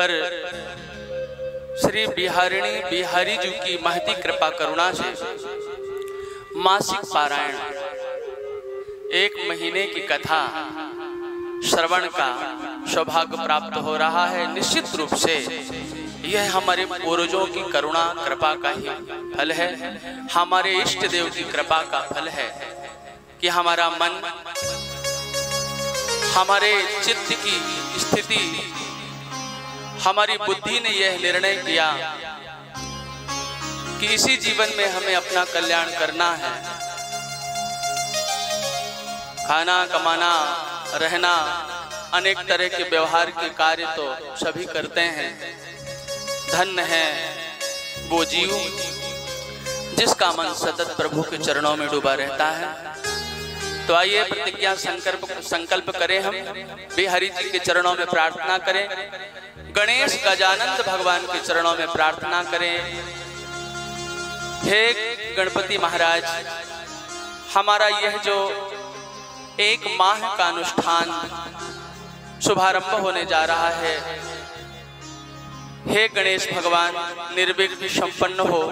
पर श्री बिहारी जी की महती कृपा करुणा से मासिक पारायण 1 महीने की कथा श्रवण का सौभाग्य प्राप्त हो रहा है। निश्चित रूप से यह हमारे पूर्वजों की करुणा कृपा का ही फल है, हमारे इष्ट देव की कृपा का फल है कि हमारा मन, हमारे चित्त की स्थिति, हमारी बुद्धि ने यह निर्णय किया कि इसी जीवन में हमें अपना कल्याण करना है। खाना, कमाना, रहना, अनेक तरह के व्यवहार के कार्य तो सभी करते हैं। धन्य है वो जीव जिसका मन सतत प्रभु के चरणों में डूबा रहता है। तो आइए प्रतिज्ञा संकल्प करें, हम बिहारी जी के चरणों में प्रार्थना करें, गणेश गजानंद भगवान के चरणों में प्रार्थना करें। हे गणपति महाराज, हमारा यह जो 1 माह का अनुष्ठान शुभारंभ होने जा रहा है, हे गणेश भगवान निर्विघ्न संपन्न हो।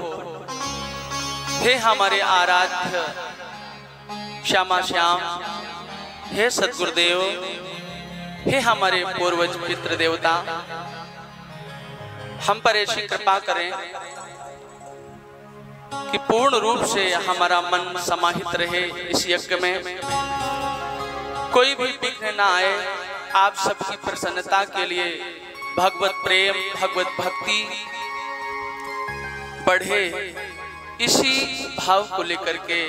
हे हमारे आराध्य श्यामा श्याम, हे सद्गुरुदेव, हे हमारे पूर्वज पितृ देवता, हम पर ऐसी कृपा करें कि पूर्ण रूप से हमारा मन समाहित रहे इस यज्ञ में, कोई भी विघ्न ना आए। आप सबकी प्रसन्नता के लिए भगवत प्रेम, भगवत भक्ति बढ़े, इसी भाव को लेकर के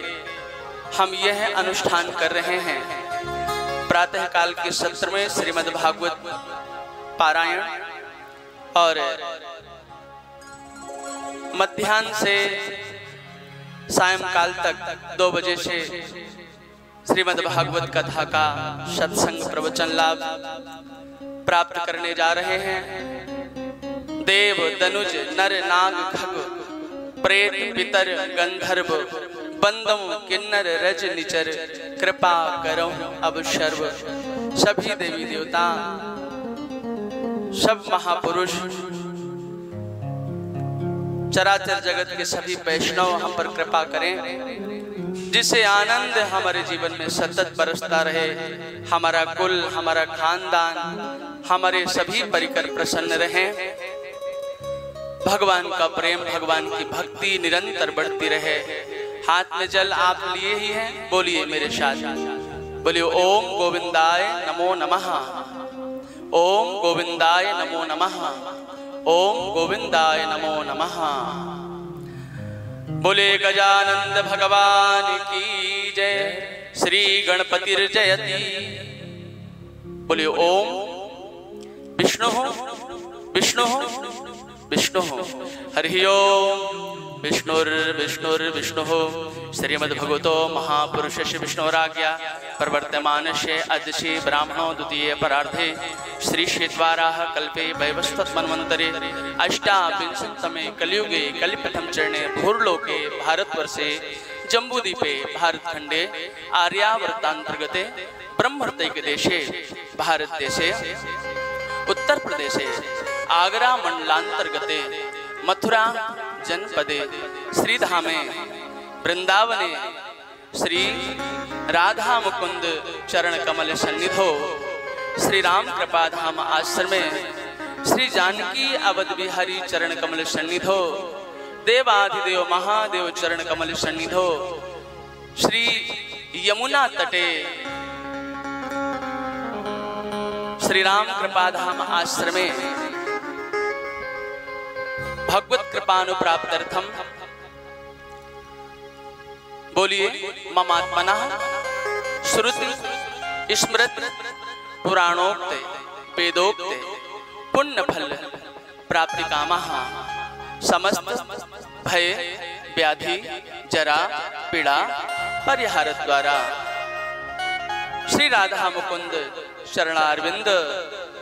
हम यह अनुष्ठान कर रहे हैं। प्रातः काल के सत्र में श्रीमद् भागवत पारायण और मध्याह्न से सायंकाल तक 2 बजे से श्रीमद् भागवत कथा का सत्संग प्रवचन लाभ प्राप्त करने जा रहे हैं। देव, दनुज, नर, नाग, खग, प्रेत, पितर, गंधर्व, बंदम, किन्नर, रज, निचर, कृपा करो अब सर्व। सभी देवी देवता, सब महापुरुष, चराचर जगत के सभी वैष्णव हम पर कृपा करें, जिससे आनंद हमारे जीवन में सतत बरसता रहे। हमारा कुल, हमारा खानदान, हमारे सभी परिकर प्रसन्न रहें। भगवान का प्रेम, भगवान की भक्ति निरंतर बढ़ती रहे। हाथ में जल आप लिए ही हैं, बोलिए मेरे साथ, बोलिए ओम गोविंदाय नमो नमः, ओम गोविंदाय नमो नमः, ओम गोविंदाय नमो नमः। बोले गजानंद भगवान की जय, श्री गणपतिर्जयति। बोले ओम विष्णु विष्णु विष्णु, हरि ओम विष्णुर्विष्णुर्विष्णु। श्रीमद्भगवतो महापुरुषस्य विष्णोराज्ञा प्रवर्तमानस्य अद्य ब्राह्मणो द्वितीय परार्धे श्री श्वेतवाराह कल्पे वैवस्वतमन्वन्तरे अष्टाविंशतमे कलियुगे कलिप्रथम चरणे भूर्लोके भारतवर्षे जम्बूद्वीपे भारतखंडे आर्यावर्तांतर्गते ब्रह्मर्तैक देशे भारत देशे उत्तर प्रदेशे आगरा मंडलांतर्गते मथुरा जनपदे श्रीधामे वृंदावने श्री राधा मुकुंद चरण कमल सन्निधो श्री राम कृपाधाम आश्रमे श्री जानकी अवध बिहारी चरण कमल सन्निधो देवाधिदेव महादेव चरण कमल सन्निधो श्री यमुना तटे श्री राम कृपाधाम आश्रमे भगवत कृपानुप्राप्त्यर्थम बोलिए ममात्मनः श्रुति स्मृति पुराणोक्त वेदोक्त पुण्य फल प्राप्ति कामः समस्त भय व्याधि जरा पीड़ा परिहार द्वारा श्री राधा मुकुंद शरणारविंद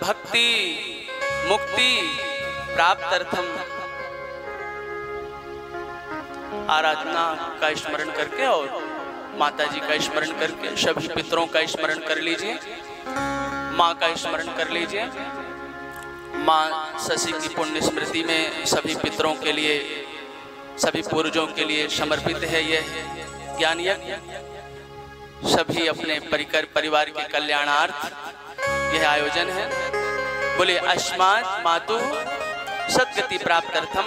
भक्ति मुक्ति प्राप्त्यर्थम आराधना का स्मरण करके और माता जी का स्मरण करके सभी पितरों का स्मरण कर लीजिए, माँ का स्मरण कर लीजिए। माँ शशि की पुण्य स्मृति में सभी पितरों के लिए, सभी पूर्वजों के लिए समर्पित है यह ज्ञान यज्ञ। सभी अपने परिवार के कल्याणार्थ यह आयोजन है। बोले अस्मात् मातु सद्गति प्राप्त्यर्थम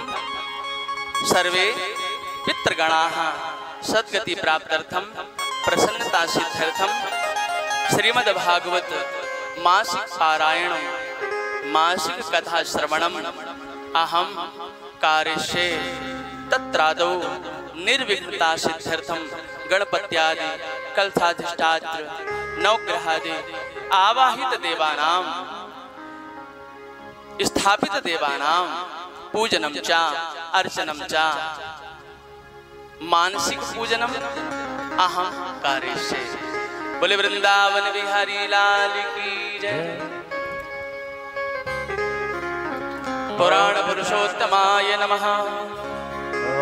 सर्वे पितृगणाः सद्गति प्राप्त्यर्थम प्रसन्नता सिद्ध्यर्थम श्रीमद्भागवत मासिक पारायण मासिक कथा श्रवणम अहम कारिष्ये तत्रादौ निर्विघ्नता सिद्ध्यर्थम गणपत्यादि कलशाधिष्ठात्र नवग्रहादि आवाहित देवानां स्थापित देवानां पूजनम च अर्चनम च मानसिक पूजनम अहम कारिष्ये। बोले वृंदावन बिहारी लाल की जय। पुराण पुरुषोत्तमाय नमः।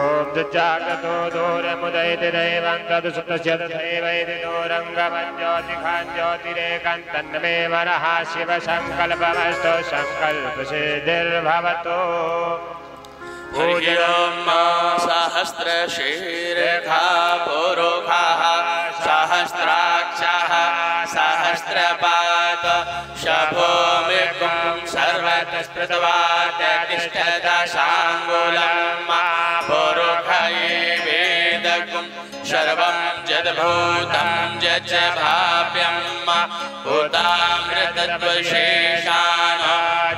ओम जागतो दूरमुदयति दैवं तदुसुतस्य तथैवैति दूरङ्गमज्योतिखान् ज्योतिरेकं तन्मे मनः शिवसङ्कल्पमस्तु सङ्कल्पसिद्धिर्भवतु। पूजनं सहस्रशीर्षा पुरुषाः सहस्राक्षः सहस्रपाद शभोमिकुं सर्वतस्पृतवात्यतिष्ठदशाङ्गुलं पुरुषये वेदकुं सर्वं यद्भूतं यच्च भाव्यं भूतामृतत्वशेषान्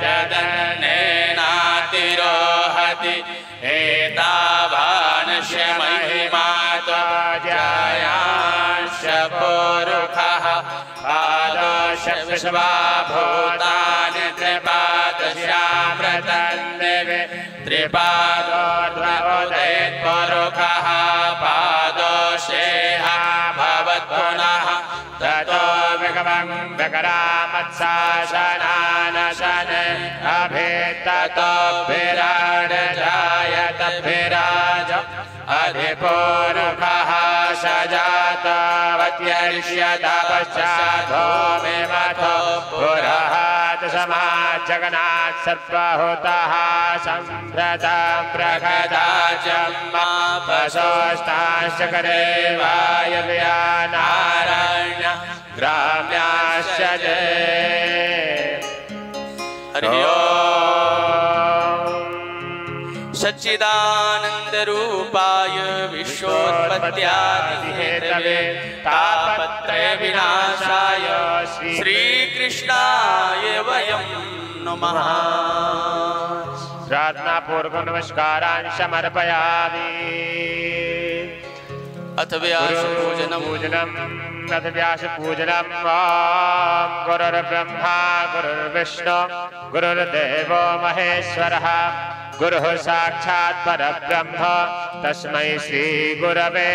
यदन्नेनातिरोहति एतावानस्य महिमातो जयाश्च पुरुषः पादोश विश्वभूतानि त्रिपादस्यामृतन्देवे त्रिपादोद्भवोदयेत् पुरुषः पादोषेह भवत्पुनः ततो विगमं विकरामत्साशनानशने अभिततो विराड जायत विराज अधिपुरुषः सजातवत्यर्ष्यत पश्चातो मे मथो पुरहात् समात् जगन्नाथ सर्वहूतः सम्भ्रतं प्रखदाचम्मा पशोस्ताश्च करेवाय व्यानारण्य ग्राम्याश्च जय। हरि ओम। सच्चिदानंद रूपाय विश्वोत्पत्त्यादि हेतवे तापत्रय विनाशाय श्री कृष्णाय वयं नमः। प्रार्थना पूर्वक नमस्कारान् समर्पयामि। अथ व्यासपूजनम् अथ व्यासपूजनम्। ओम गुरुर्ब्रह्मा गुरुर्विष्णु गुरुर्देवो महेश्वरः गुरुः साक्षात् परब्रह्म तस्मै श्री गुरवे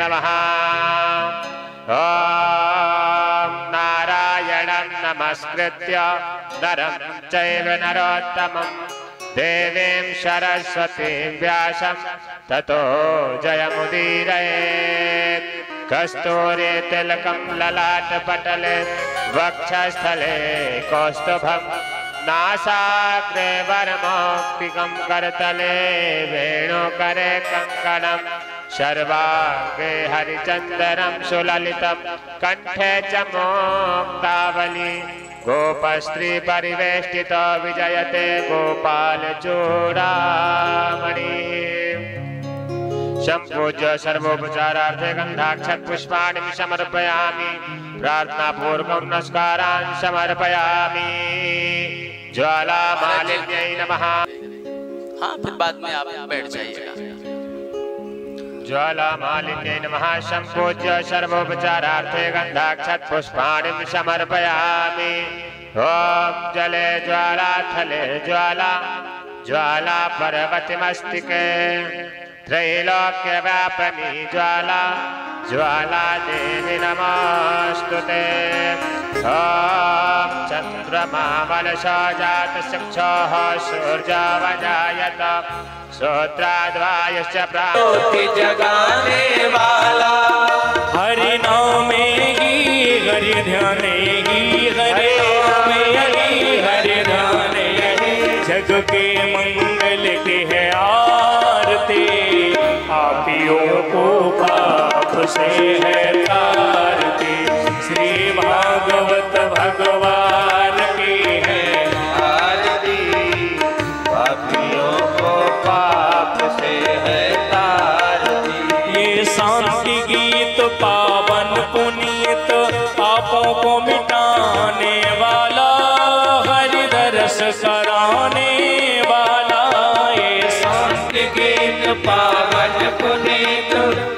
नमः। ओम नारायणं नमस्कृत्य नरं चैव नरोत्तमं देवीं सरस्वतीं व्यासं ततो जयमुदीरयेत्। कस्तूरी तिलकं ललाटपटले वक्षस्थले कौस्तुभं नासाग्रे वरमौक्तिकं करतले वेणुकरे कङ्कणं सर्वाङ्गे हरिचन्दनं सुललितं कंठे च मुक्तावली गोपस्त्री परिवेष्टितो विजयते गोपालचूडामणि। संपूज्य सर्वोपचारार्थे गन्धाक्षत पुष्पाणि समर्पयामि। प्रार्थना पूर्वकं नमस्कारान् समर्पयामि। ज्वाला मालिन्यै नमः। हाँ, फिर बाद में आप बैठ जाइएगा। ज्वाला मालिन्यै नमः। संपूज्य सर्वोपचारार्थे गन्धाक्षत पुष्पाणि समर्पयामि। ओम जले ज्वाला थले ज्वाला ज्वाला पर्वतमस्तिके त्रैलोक्यव्यापिनी ज्वाला ज्वाला देवी नमोस्तुते। ओम चंद्रमा मनसा जात चक्षुः सूर्यवजायत श्रोत्राद्वायुश्च प्राणोति जगाने वाला हरि नाम में ही हरि ध्यान ही हरि नाम में ही हरि ध्यान ही जग के मंगल की है आरती, पापियों को पाप से है तारती। श्री भागवत भगवान की है आरती, पापियों को पाप से है तारती। ये शांति गीत पावन पुनीत, पापों को मिटाने वाला, हरि दरस कराने वाला। ये शांति गीत पावन पुनीत,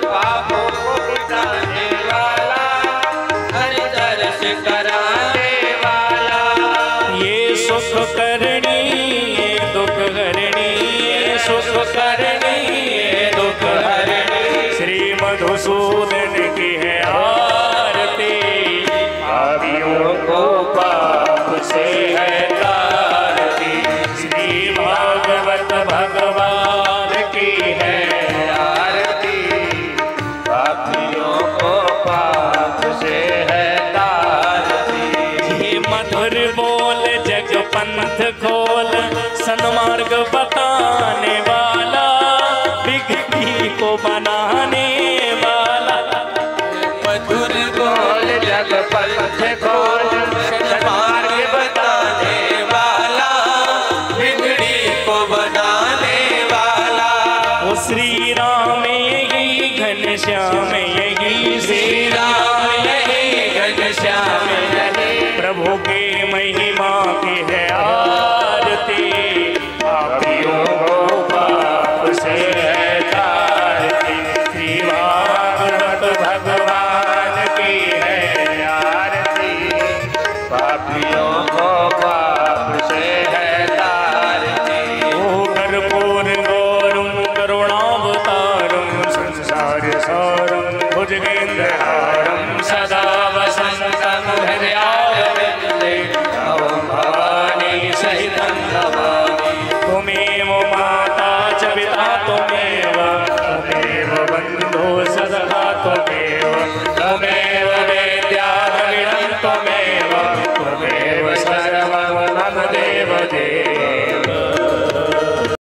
पापों को मिटाने वाला, हरि दर्श कराने वाला। ये सुख करनी ये दुख हरणी, ये सुख करनी ये दुख हरणी। श्री मधुसूदन की है आरती, पापियों को पाप से है तारती। श्री भागवत भगवान की है आरती, पापियों को पाप से है तारती। ये मधुर बोल जग पंथ खोल, सन्मार्ग बताने वाला, बिगड़ी को बनाने वाला। मधुर बोल जग पंथ खोल, सन्मार्ग बताने वाला, बिगड़ी को बनाने वाला। वो श्री राम यही घनश्याम यही, श्री राम यही घनश्याम यही। प्रभु के महिमा की है आरती, पापियों को पाप से है तारती। श्री भागवत भगवान की है आरती, पापियों को पाप से है तारती। ओ कर्पूर गौरम करुणावतारम, संसार सारम भुजगेन्द्रहारम, सदा वसंतम हृदय